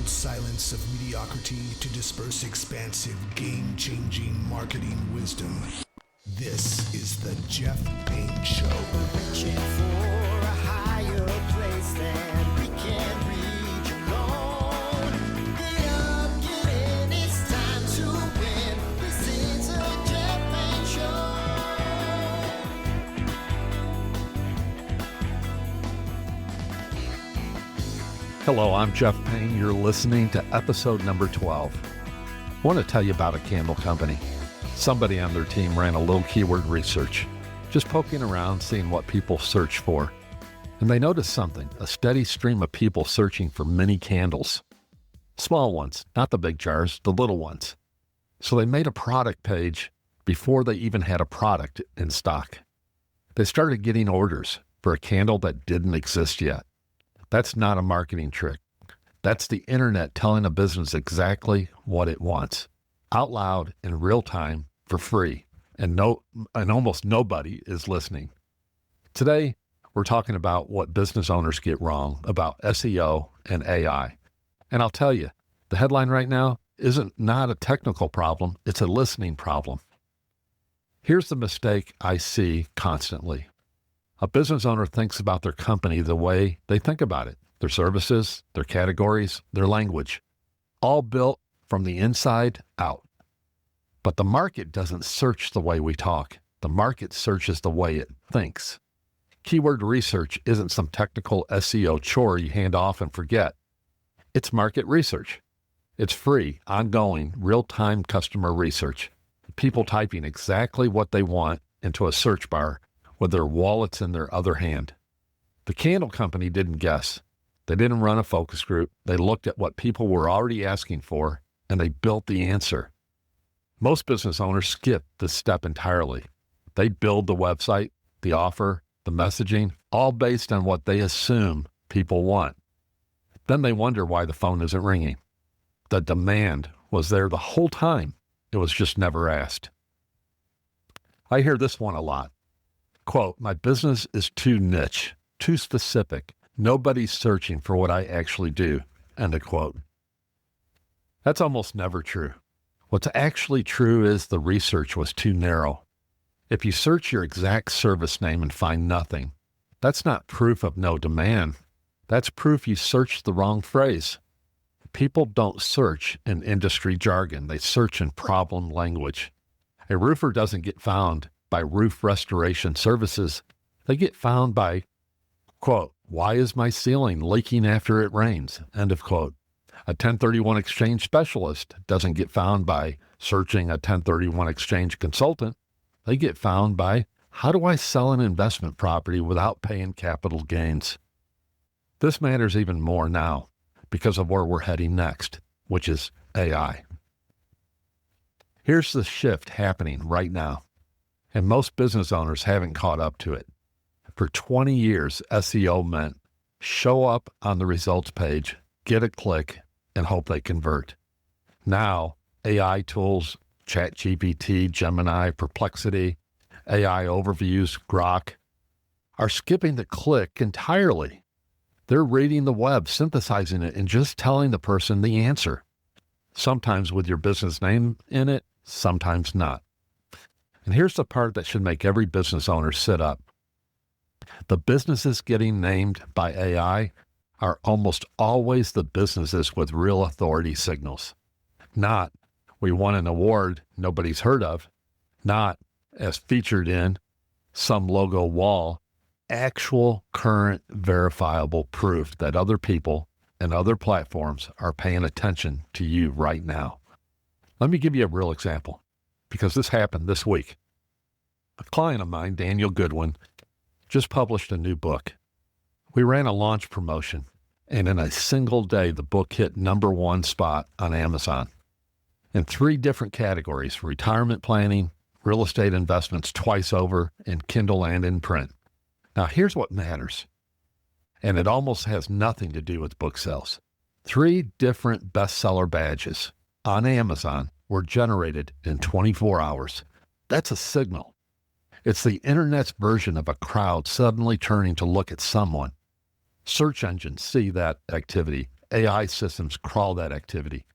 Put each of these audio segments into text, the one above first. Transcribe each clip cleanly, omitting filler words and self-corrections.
silence of mediocrity to disperse expansive, game-changing marketing wisdom. This is the Jeff Payne Show. Reaching for a higher place than we can reach alone. Get up, get in, it's time to win. This is a Jeff Payne Show. Hello, I'm Jeff Payne. You're listening to episode number 12. I want to tell you about a candle company. Somebody on their team ran a little keyword research, just poking around, seeing what people search for. And they noticed something, a steady stream of people searching for mini candles. Small ones, not the big jars, the little ones. So they made a product page before they even had a product in stock. They started getting orders for a candle that didn't exist yet. That's not a marketing trick. That's the internet telling a business exactly what it wants, out loud in real time for free, and almost nobody is listening. Today, we're talking about what business owners get wrong about SEO and AI. And I'll tell you, the headline right now isn't not a technical problem, it's a listening problem. Here's the mistake I see constantly. A business owner thinks about their company the way they think about it, their services, their categories, their language, all built from the inside out. But the market doesn't search the way we talk. The market searches the way it thinks. Keyword research isn't some technical SEO chore you hand off and forget. It's market research. It's free, ongoing, real-time customer research. People typing exactly what they want into a search bar with their wallets in their other hand. The candle company didn't guess. They didn't run a focus group. They looked at what people were already asking for, and they built the answer. Most business owners skip this step entirely. They build the website, the offer, the messaging, all based on what they assume people want. Then they wonder why the phone isn't ringing. The demand was there the whole time. It was just never asked. I hear this one a lot. Quote, my business is too niche, too specific. Nobody's searching for what I actually do. End of quote. That's almost never true. What's actually true is the research was too narrow. If you search your exact service name and find nothing, that's not proof of no demand. That's proof you searched the wrong phrase. People don't search in industry jargon. They search in problem language. A roofer doesn't get found by roof restoration services. They get found by, quote, why is my ceiling leaking after it rains? End of quote. A 1031 exchange specialist doesn't get found by searching a 1031 exchange consultant. They get found by, how do I sell an investment property without paying capital gains? This matters even more now because of where we're heading next, which is AI. Here's the shift happening right now, and most business owners haven't caught up to it. For 20 years, SEO meant show up on the results page, get a click, and hope they convert. Now, AI tools, ChatGPT, Gemini, Perplexity, AI overviews, Grok, are skipping the click entirely. They're reading the web, synthesizing it, and just telling the person the answer. Sometimes with your business name in it, sometimes not. And here's the part that should make every business owner sit up. The businesses getting named by AI are almost always the businesses with real authority signals. Not, we won an award nobody's heard of. Not, as featured in some logo wall, actual current verifiable proof that other people and other platforms are paying attention to you right now. Let me give you a real example, because this happened this week. A client of mine, Daniel Goodwin, just published a new book. We ran a launch promotion, and in a single day, the book hit #1 spot on Amazon in 3 different categories: retirement planning, real estate investments twice over, and Kindle and in print. Now, here's what matters, and it almost has nothing to do with book sales. 3 different bestseller badges on Amazon were generated in 24 hours. That's a signal. It's the internet's version of a crowd suddenly turning to look at someone. Search engines see that activity AI systems crawl that activity.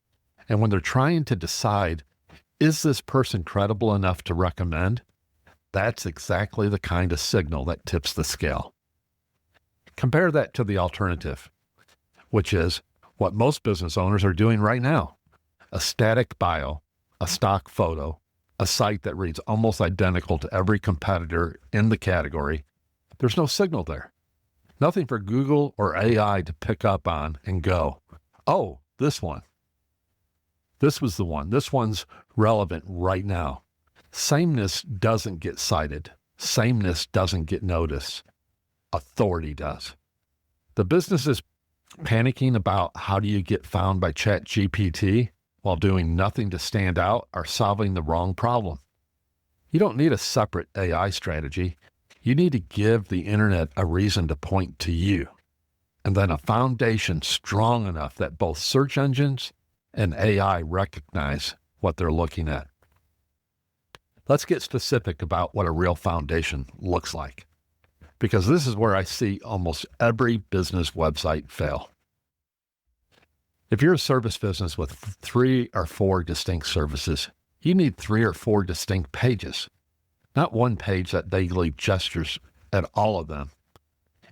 And when they're trying to decide, is this person credible enough to recommend? That's exactly the kind of signal that tips the scale. Compare that to the alternative, which is what most business owners are doing right now. A static bio, a stock photo, a site that reads almost identical to every competitor in the category. There's no signal there. Nothing for Google or AI to pick up on and go, oh, this one. This was the one. This one's relevant right now. Sameness doesn't get cited. Sameness doesn't get noticed. Authority does. The business is panicking about how do you get found by ChatGPT while doing nothing to stand out are solving the wrong problem. You don't need a separate AI strategy. You need to give the internet a reason to point to you, and then a foundation strong enough that both search engines and AI recognize what they're looking at. Let's get specific about what a real foundation looks like, because this is where I see almost every business website fail. If you're a service business with 3 or 4 distinct services, you need 3 or 4 distinct pages, not one page that vaguely gestures at all of them.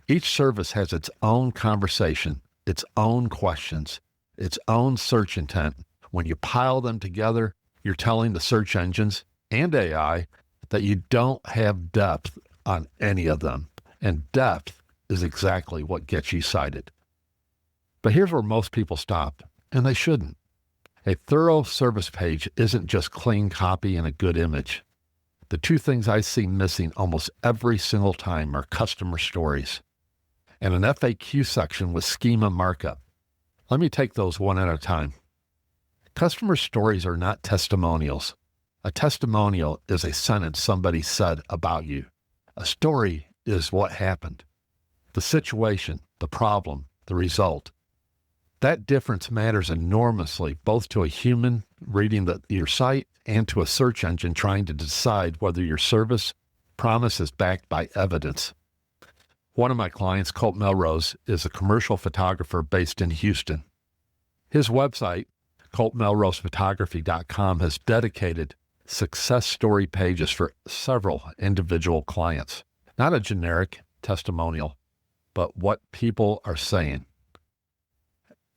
Each service has its own conversation, its own questions, its own search intent. When you pile them together, you're telling the search engines and AI that you don't have depth on any of them. And depth is exactly what gets you cited. But here's where most people stop, and they shouldn't. A thorough service page isn't just clean copy and a good image. The 2 things I see missing almost every single time are customer stories and an FAQ section with schema markup. Let me take those one at a time. Customer stories are not testimonials. A testimonial is a sentence somebody said about you. A story is what happened, the situation, the problem, the result. That difference matters enormously, both to a human reading your site and to a search engine trying to decide whether your service promise is backed by evidence. One of my clients, Colt Melrose, is a commercial photographer based in Houston. His website, ColtMelrosePhotography.com, has dedicated success story pages for several individual clients. Not a generic testimonial, but what people are saying.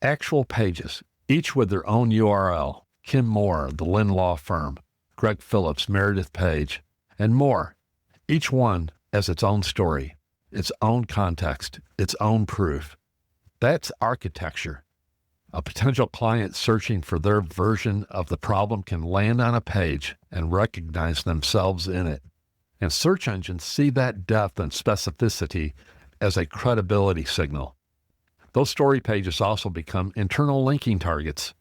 Actual pages, each with their own URL, Kim Moore, the Lynn Law Firm, Greg Phillips, Meredith Page, and more. Each one has its own story, its own context, its own proof. That's architecture. A potential client searching for their version of the problem can land on a page and recognize themselves in it. And search engines see that depth and specificity as a credibility signal. Those story pages also become internal linking targets,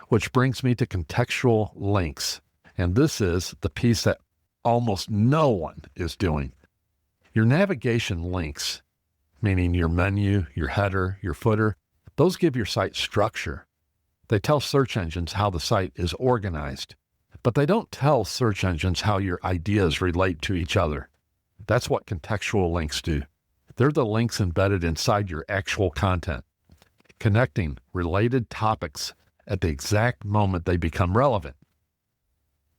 which brings me to contextual links. And this is the piece that almost no one is doing. Your navigation links, meaning your menu, your header, your footer, those give your site structure. They tell search engines how the site is organized, but they don't tell search engines how your ideas relate to each other. That's what contextual links do. They're the links embedded inside your actual content, connecting related topics at the exact moment they become relevant.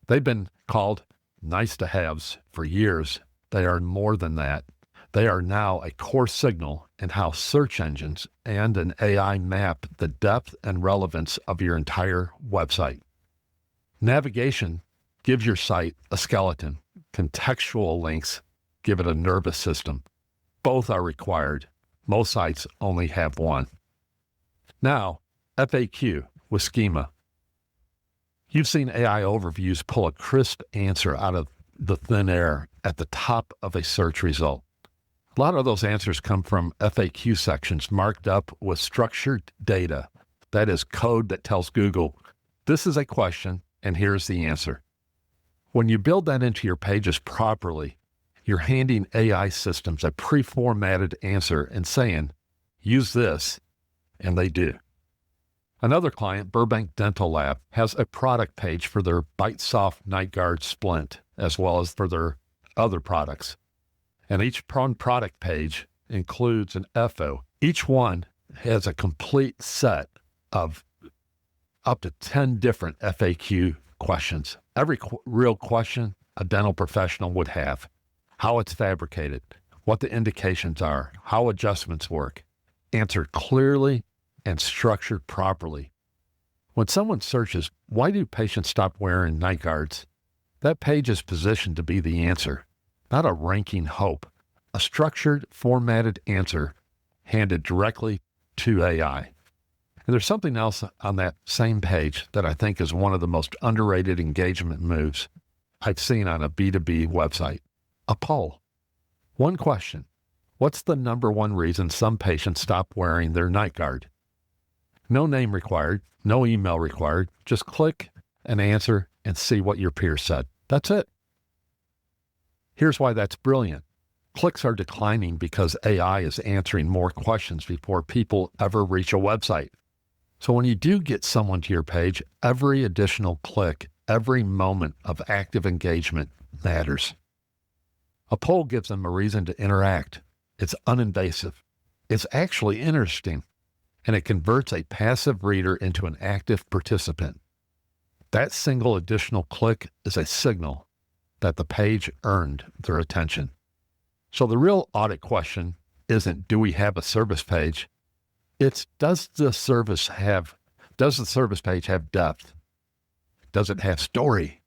They've been called nice to haves for years. They are more than that. They are now a core signal in how search engines and an AI map the depth and relevance of your entire website. Navigation gives your site a skeleton. Contextual links give it a nervous system. Both are required. Most sites only have one. Now, FAQ with schema. You've seen AI overviews pull a crisp answer out of the thin air at the top of a search result. A lot of those answers come from FAQ sections marked up with structured data. That is code that tells Google, this is a question and here's the answer. When you build that into your pages properly, you're handing AI systems a pre-formatted answer and saying, use this, and they do. Another client, Burbank Dental Lab, has a product page for their BiteSoft Night Guard Splint, as well as for their other products. And each product page includes an FO. Each one has a complete set of up to 10 different FAQ questions. Every real question a dental professional would have. How it's fabricated, what the indications are, how adjustments work, answered clearly and structured properly. When someone searches, why do patients stop wearing night guards? That page is positioned to be the answer, not a ranking hope, a structured, formatted answer handed directly to AI. And there's something else on that same page that I think is one of the most underrated engagement moves I've seen on a B2B website. A poll. One question. What's the number one reason some patients stop wearing their night guard? No name required, no email required. Just click and answer and see what your peers said. That's it. Here's why that's brilliant. Clicks are declining because AI is answering more questions before people ever reach a website. So when you do get someone to your page, every additional click, every moment of active engagement matters. A poll gives them a reason to interact. It's uninvasive. It's actually interesting, and it converts a passive reader into an active participant. That single additional click is a signal that the page earned their attention. So the real audit question isn't, do we have a service page? It's, does the service page have depth? Does it have story?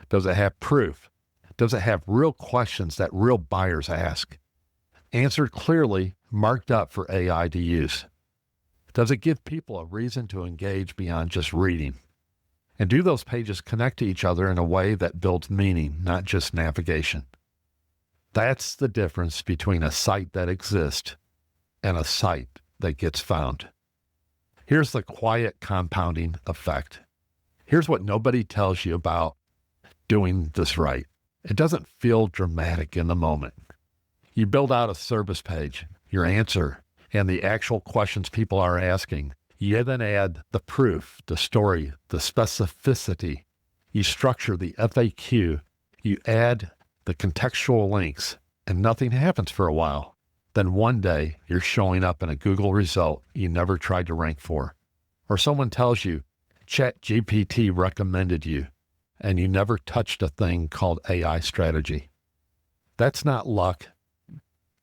Does it have proof? Does it have real questions that real buyers ask? Answered clearly, marked up for AI to use. Does it give people a reason to engage beyond just reading? And do those pages connect to each other in a way that builds meaning, not just navigation? That's the difference between a site that exists and a site that gets found. Here's the quiet compounding effect. Here's what nobody tells you about doing this right. It doesn't feel dramatic in the moment. You build out a service page, your answer, and the actual questions people are asking. You then add the proof, the story, the specificity. You structure the FAQ. You add the contextual links, and nothing happens for a while. Then one day, you're showing up in a Google result you never tried to rank for. Or someone tells you, ChatGPT recommended you, and you never touched a thing called AI strategy. That's not luck.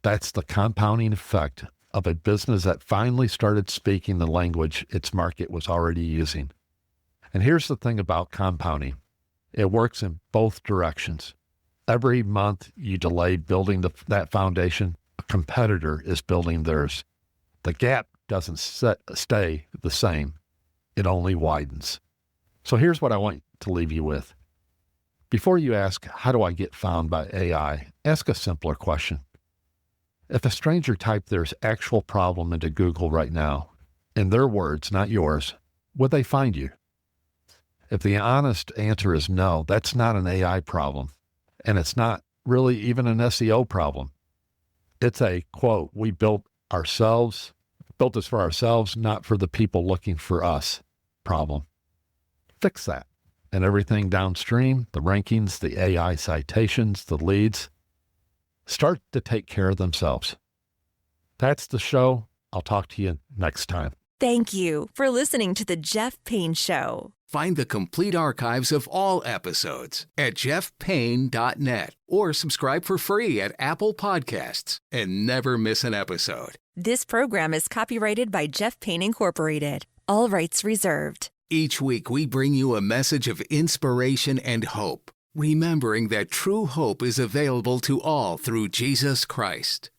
That's the compounding effect of a business that finally started speaking the language its market was already using. And here's the thing about compounding. It works in both directions. Every month you delay building that foundation, a competitor is building theirs. The gap doesn't stay the same. It only widens. So here's what I want to leave you with. Before you ask, how do I get found by AI? Ask a simpler question. If a stranger typed their actual problem into Google right now, in their words, not yours, would they find you? If the honest answer is no, that's not an AI problem. And it's not really even an SEO problem. It's a, quote, we built this for ourselves, not for the people looking for us problem. Fix that. And everything downstream, the rankings, the AI citations, the leads, start to take care of themselves. That's the show. I'll talk to you next time. Thank you for listening to The Jeff Payne Show. Find the complete archives of all episodes at jeffpayne.net or subscribe for free at Apple Podcasts and never miss an episode. This program is copyrighted by Jeff Payne Incorporated. All rights reserved. Each week we bring you a message of inspiration and hope, remembering that true hope is available to all through Jesus Christ.